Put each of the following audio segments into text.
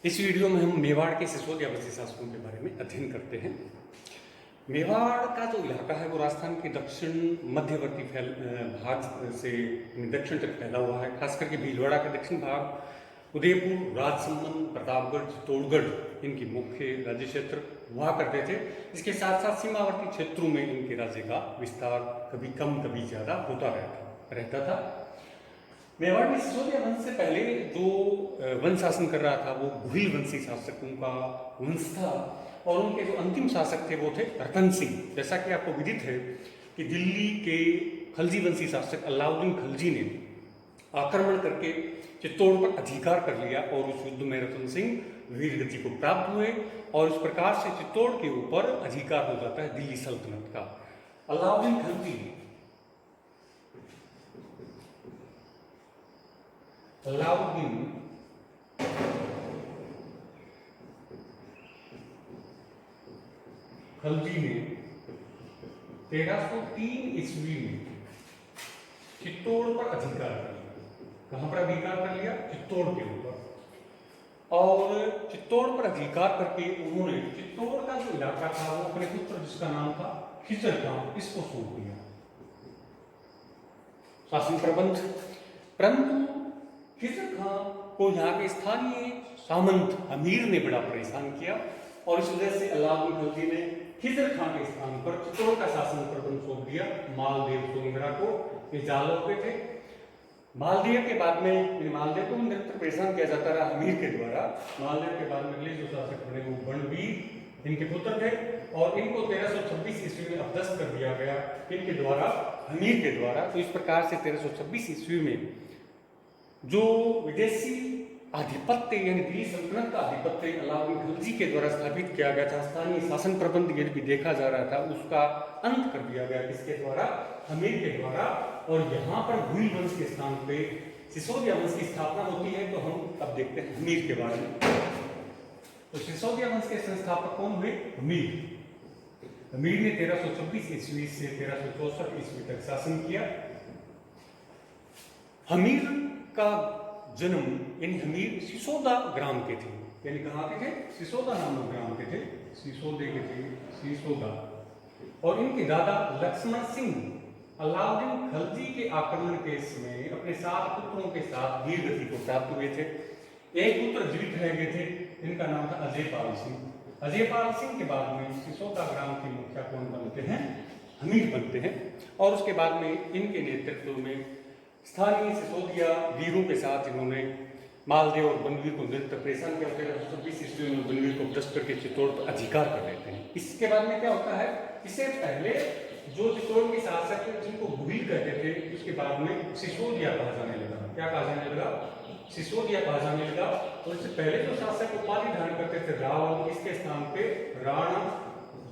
इस वीडियो में हम मेवाड़ के सिसोदिया वंशी शासकों के बारे में अध्ययन करते हैं। मेवाड़ का जो इलाका है वो राजस्थान के दक्षिण मध्यवर्ती भाग से दक्षिण तक फैला हुआ है। खास करके भीलवाड़ा के दक्षिण भाग, उदयपुर, राजसमंद, प्रतापगढ़, चित्तौड़गढ़ इनकी मुख्य राज्य क्षेत्र हुआ करते थे। इसके साथ साथ सीमावर्ती क्षेत्रों में इनके राज्य का विस्तार कभी कम कभी ज़्यादा होता रहता था। मेवाड़ में सिसोदिया वंश से पहले जो वंश शासन कर रहा था वो गुहिल वंशी शासकों का वंश था, और उनके जो अंतिम शासक थे वो थे रतन सिंह। जैसा कि आपको विदित है कि दिल्ली के खलजी वंशी शासक अलाउद्दीन खलजी ने आक्रमण करके चित्तौड़ पर अधिकार कर लिया, और उस युद्ध में रतन सिंह वीरगति को प्राप्त हुए, और इस प्रकार से चित्तौड़ के ऊपर अधिकार हो जाता है दिल्ली सल्तनत का। अलाउद्दीन खलजी ने 1303 ईस्वी में चित्तौड़ पर अधिकार कर लिया। कहां पर अधिकार कर लिया? चित्तौड़ के ऊपर। और चित्तौड़ पर अधिकार करके उन्होंने चित्तौड़ का जो इलाका था वो अपने पुत्र, जिसका नाम था खिचर खान, इसको सौंप दिया शासन प्रबंध। परंतु खिचर खान को यहाँ के स्थानीय सामंत अमीर ने बड़ा परेशान किया, और इस वजह से अलाउद्दीन खलजी ने खिचर खान के स्थान पर चित्तौड़ का शासन प्रबंध सौंप दिया मालदेव सोंगरा को। ये जालौर के थे। मालदेव के बाद में मालदेव को निरंतर परेशान किया जाता रहा अमीर के द्वारा। मालदेव के बाद में अगले जो शासक बने वो बनवीर इनके पुत्र थे, और इनको 1326 ईस्वी में अपदस्थ कर दिया गया इनके द्वारा, अमीर के द्वारा। तो इस प्रकार से 1326 ईस्वी में जो विदेशी आधिपत्य यानी दिल्ली सल्तनत का आधिपत्य अलाउद्दीन खलजी के द्वारा स्थापित किया गया था, स्थानीय शासन प्रबंध यदि भी देखा जा रहा था, उसका अंत कर दिया गया किसके द्वारा? अमीर के द्वारा। और यहाँ पर गुहिल वंश के स्थान पे सिसोदिया वंश की स्थापना होती है। तो हम अब देखते हैं अमीर के बारे में। तो सिसोदिया वंश के संस्थापक कौन हुए? अमीर। अमीर ने 1326 ईस्वी से 1364 ईस्वी तक शासन किया। अमीर का जन्म यानी हमीर सिसोदा ग्राम के थे, यानी कहाँ के थे? सिसोदा नामक ग्राम के थे, सिसोदे के थे, सिसोदा। और इनके दादा लक्ष्मण सिंह अलाउद्दीन खलजी के आक्रमण के समय अपने 7 पुत्रों के साथ वीरगति को प्राप्त हुए थे। एक पुत्र जीवित रह गए थे, इनका नाम था अजयपाल सिंह। अजयपाल सिंह के बाद में सिसोदा ग्राम के मुखिया कौन बनते हैं? हमीर बनते हैं। और उसके बाद में इनके नेतृत्व में स्थानीय सिसोदिया वीरों के साथ इन्होंने मालदेव और बनवीर को निरंतर परेशान किया। 1326 ईस्वी में बनवीर को पदस्थ करके चित्तौड़ पर अधिकार कर लेते हैं। इसके बाद में क्या होता है? इससे पहले जो चित्तौड़ के शासक जिनको गुहिल कहते थे, उसके बाद में सिसोदिया कहा जाने लगा। क्या कहा जाने लगा? सिसोदिया कहा जाने लगा। और इससे पहले जो शासक उपाधि धारण करते थे राव, इसके स्थान पे राणा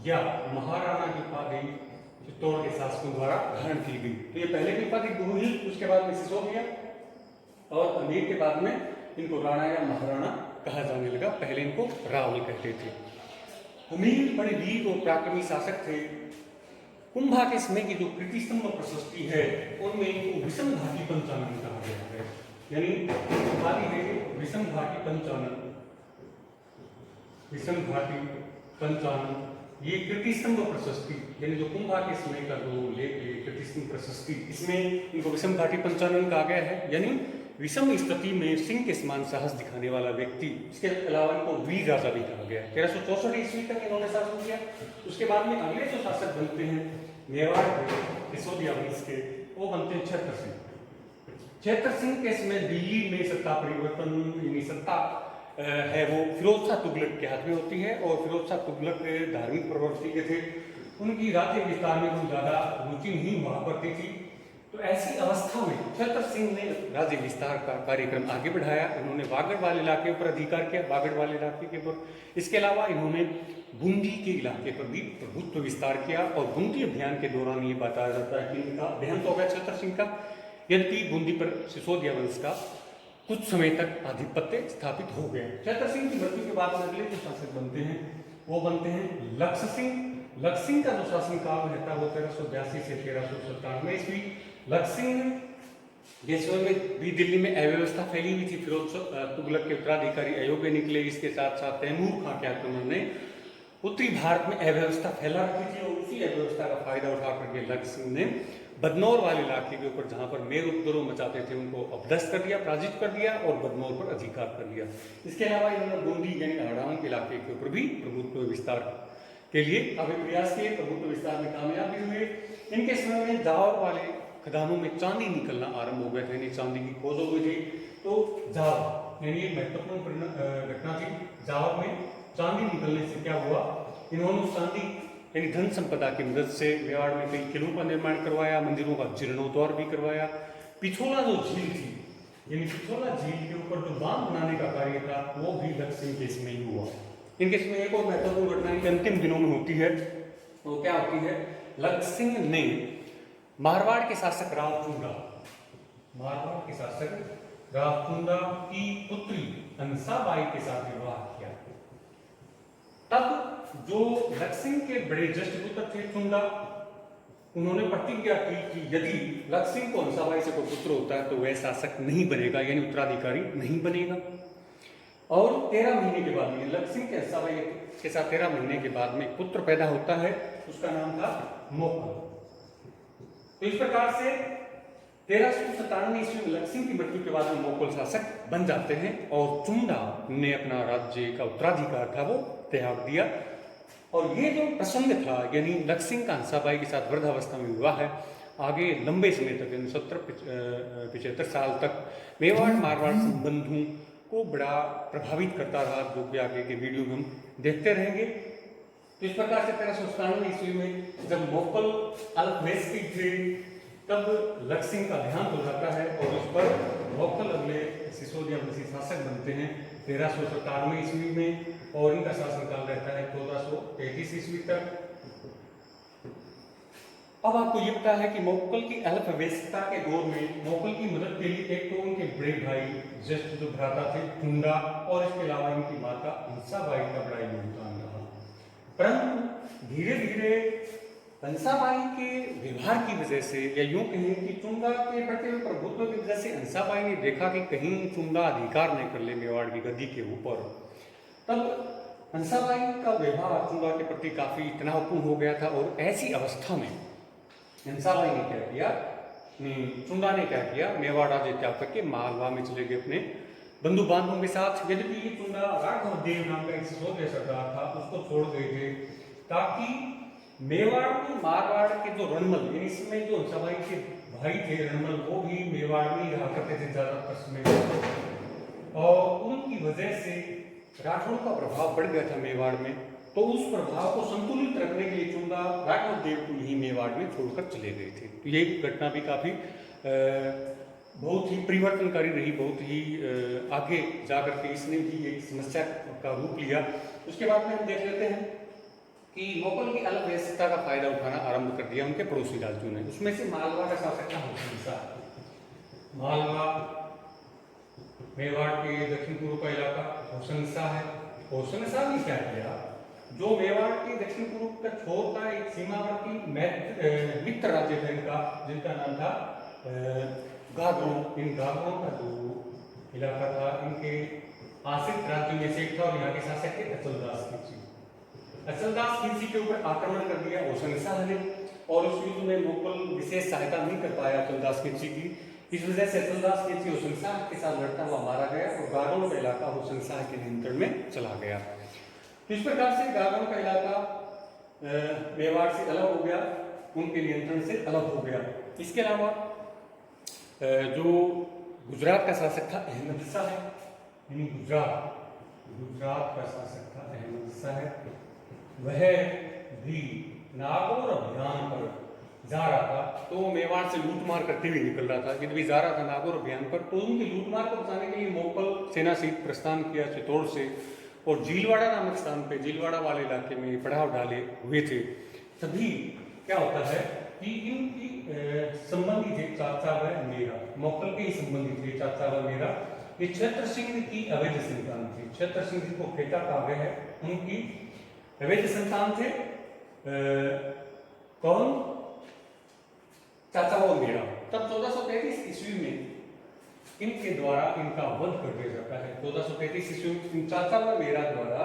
या महाराणा की उपाधि चित्तौड़ के शासकों द्वारा धारण की गई। तो ये पहले की उपाधि गुहिल, उसके बाद में सिसोदिया, और अमीर के बाद में इनको राणा या महाराणा कहा जाने लगा। पहले इनको रावल कहते थे। अमीर बड़े वीर और पराक्रमी शासक थे। कुंभा के समय की जो कीर्तिस्तंभ प्रशस्ति है उनमें इनको विषम घाटी पंचानन कहा गया है, यानी उपाधि है विषम घाटी पंचानन। विषम घाटी पंचानन ये कीर्तिस्तंभ प्रशस्ति, यानी जो कुंभा के समय का जो लेख है कीर्तिस्तंभ प्रशस्ति, इसमें इनको विषम घाटी पंचानन कहा गया है, यानी विषम स्थिति में सिंह के समान साहस दिखाने वाला व्यक्ति। इसके अलावा इनको वीर राजा भी कहा गया। 1364 ईस्वी तक इन्होंने शासन किया। उसके बाद में अगले जो शासक बनते हैं मेवाड़ के सिसोदिया वंश के, वो बनते हैं छत्र सिंह। छत्र सिंह के समय दिल्ली में सत्ता परिवर्तन यानी सत्ता है वो फिरोज शाह तुगलक के हाथ में होती है, और फिरोज शाह तुगलक धार्मिक प्रवृत्ति के थे। उनकी राज्य विस्तार में कोई ज्यादा रुचि नहीं हुआ करती थी। तो ऐसी अवस्था में छत्र सिंह ने राज्य विस्तार का कार्यक्रम आगे बढ़ाया। उन्होंने वागड़वाल इलाके पर अधिकार किया, वागड़वाल इलाके के ऊपर। इसके अलावा इन्होंने बूंदी के इलाके पर भी प्रभुत्व विस्तार किया, और बूंदी अभियान के दौरान ये बताया जाता है कि इनका देहांत हो गया छत्र सिंह का। यद्यपि बूंदी पर सिसोदिया वंश का कुछ समय तक आधिपत्य स्थापित हो गया। छत्र सिंह की मृत्यु के बाद अगले जो शासक बनते हैं वो बनते हैं लक्ष्य सिंह। लक्ष्य सिंह का जो शासन काल रहता है वो 1382 से 1397 ईस्वी। लक्ष्य सिंह ये समय में भी दिल्ली में अव्यवस्था फैली हुई थी। फिरोज तुगलक के उत्तराधिकारी अयोग्य निकले। इसके साथ साथ तैमूर खां के आक्रमण ने उत्तरी भारत में अव्यवस्था फैला रखी थी और उसी अव्यवस्था का फायदा उठा करके लक्ष्य सिंह ने बदनौर वाले इलाके के ऊपर जहां पर मेर उपद्रव मचाते थे उनको अपदस्थ कर दिया, पराजित कर दिया और बदनौर पर अधिकार कर लिया। इसके अलावा इन्होंने बूंदी यानी अड़ान के इलाके के ऊपर भी प्रभुत्व विस्तार के लिए काफी प्रयास किए, प्रभुत्व विस्तार में कामयाब भी हुए। इनके समय में जावर वाले खदानों में चांदी निकलना आरंभ हो गया था, यानी चांदी की खोज हो गई थी। तो जावर यानी एक महत्वपूर्ण घटना थी। जावर में चांदी निकलने से क्या हुआ, इन्होंने चांदी यानी धन संपदा की मदद से मेवाड़ में कई किलों का निर्माण करवाया, मंदिरों का जीर्णोद्धार भी करवाया। पिछोला जो झील थी यानी पिछोला झील के ऊपर जो बांध बनाने का कार्य था वो भी लक्ष्य सिंह के समय ही हुआ। इनके समय एक और महत्वपूर्ण घटना इनके अंतिम दिनों में होती है। वो क्या होती है, लक्ष्य सिंह ने मारवाड़ के शासक रावचुंदा, मारवाड़ के शासक रावचुंदा की पुत्री अंसाबाई के साथ विवाह किया। तब जो लक्ष्य सिंह के बड़े ज्येष्ठ पुत्र थे चुंदा, उन्होंने प्रतिज्ञा की कि यदि लक्ष्य सिंह को अंसाबाई से कोई पुत्र होता है तो वह शासक नहीं बनेगा, यानी उत्तराधिकारी नहीं बनेगा। और 13 महीने के बाद में लक्ष्य सिंह के अंसाबाई के साथ 13 महीने के बाद में पुत्र पैदा होता है, उसका नाम था मोकल। तो इस प्रकार से 1397 ईस्वी में लक्ष्य सिंह की मृत्यु के बाद में मोकल शासक बन जाते हैं और चुंडा ने अपना राज्य का उत्तराधिकार था वो त्याग दिया। और ये जो प्रसंग था यानी लक्ष्य सिंह का अंसाबाई के साथ वृद्धावस्था में विवाह है, आगे लंबे समय तक यानी 70-75 साल तक मेवाड़ मारवाड़ संबंधों को बड़ा प्रभावित करता रहा, जो कि आगे के वीडियो में हम देखते रहेंगे। तो इस प्रकार से 1397 ईस्वी में जब मोकल अल्पवयस्क थे तब लक्ष्य सिंह का देहांत हो जाता है और उस पर मोकल अगले सिसोदिया वंशी शासक बनते हैं 1397 ईस्वी में और इनका शासनकाल रहता है 1433 ईस्वी तक। अब आपको ये पता है कि मोकल की अल्पवयस्कता के दौर में मोकल की मदद के लिए एक तो उनके बड़े भाई ज्येष्ठ जो भ्राता थे चुंडा और इसके अलावा इनकी माता अंसाबाई का बड़ा योगदान रहा। परंतु धीरे धीरे अंसाबाई के व्यवहार की वजह से या यूं कहें कि चुंडा के बढ़ते हुए प्रभुत्व की वजह से अंसाबाई ने देखा कि कहीं चुंडा अधिकार नहीं कर ले मेवाड़ की गद्दी के ऊपर, तब अंसाबाई का व्यवहार चुंडा के प्रति काफी तनावपूर्ण हो गया था। और ऐसी अवस्था में अंसाबाई ने क्या किया, चुंडा ने क्या किया, मेवाड़ राज्य त्याग करके मालवा में चले गए अपने बंधु बांधवों के साथ। यद्यपि ये चुंडा राघव देव नाम का एक सिसोदिया सरदार था उसको छोड़ गए थे ताकि मेवाड़ में मारवाड़ के जो रणमल यानी इसमें जो अंसाबाई के भाई थे रणमल वो भी मेवाड़ में रहा करते थे ज्यादातर समय, और उनकी वजह से राठौड़ का प्रभाव बढ़ गया था मेवाड़ में। तो उस प्रभाव को संतुलित रखने के लिए चुंडा राघव देव को यही मेवाड़ में छोड़कर चले गए थे। तो ये घटना भी काफी बहुत ही परिवर्तनकारी रही, बहुत ही आगे जाकर के इसने भी एक समस्या का रूप लिया। उसके बाद में हम देख लेते हैं कि मोगल की अल्पवयस्कता का फायदा उठाना आरंभ कर दिया उनके पड़ोसी राज्यों ने। उसमें से मालवा का शासक था होशंगा। मालवा मेवाड़ के दक्षिण पूर्व का इलाका होशंगा है। होशंगा ने क्या किया, जो मेवाड़ के दक्षिण पूर्व का छोर का एक सीमावर्ती मित्र राज्य था इनका, जिनका नाम था गागरों। इन गागरों का जो इलाका था इनके आश्रित राज्यों में से एक था और यहाँ के शासक थे अचलदास खिलजी। अचलदास खिलजी के ऊपर आक्रमण कर दिया होशंगा ने और उस युद्ध में मुगल विशेष सहायता नहीं कर पाया अचलदास खिलजी की। इस वजह से अचलदास खिलजी होशंगा के साथ लड़ता हुआ मारा गया और गागरों का इलाका होशंगा के नियंत्रण में चला गया। इस प्रकार से गागरों का इलाका मेवाड़ से अलग हो गया, उनके नियंत्रण से अलग हो गया। इसके अलावा जो गुजरात का शासक था अहमद शाह है, यानी गुजरात का शासक था अहमद शाह है, वह भी नागौर अभियान पर जा रहा था। तो मेवाड़ से लूटमार करते हुए निकल रहा था, यदि जा रहा था नागौर अभियान पर, तो उनकी लूटमार को बचाने के लिए मोगल सेना से प्रस्थान किया चित्तौड़ से और जीलवाड़ा नामक स्थान पे, जीलवाड़ा वाले इलाके में पड़ाव डाले हुए थे। तभी क्या होता है कि इनकी संबंधी थे चाचा व मेरा, मोगल के ही संबंधी थे चाचा व मेरा। ये छत्र सिंह की अवैध संतान थे। छत्र सिंह जी को फेटा कहा गया है, उनकी अवैध संतान थे कौन, चाचा व मेरा। तब 1433 ईस्वी में इनके द्वारा इनका वध कर दिया जाता है। 1433 ईस्वी में चाचा मेरा द्वारा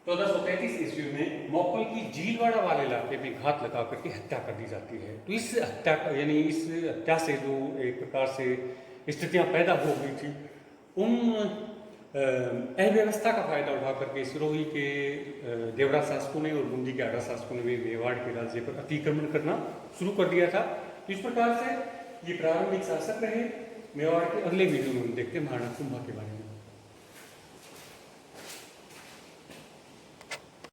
1433 ईस्वी में मौकल की झीलवाड़ा वाले इलाके में घात लगा करके हत्या कर दी जाती है। तो इस हत्या यानी इस हत्या से जो एक प्रकार से स्थितियां पैदा हो गई थी, उन अव्यवस्था का फायदा उठा करके सिरोही के देवरा शासकों ने और बूंदी के आगरा शासकों ने भी मेवाड़ के राज्य पर अतिक्रमण करना शुरू कर दिया था। इस प्रकार से ये प्रारंभिक शासक रहे। मेवाड़ के अगले वीडियो में हम देखते हैं महाराणा कुंभा के बारे में।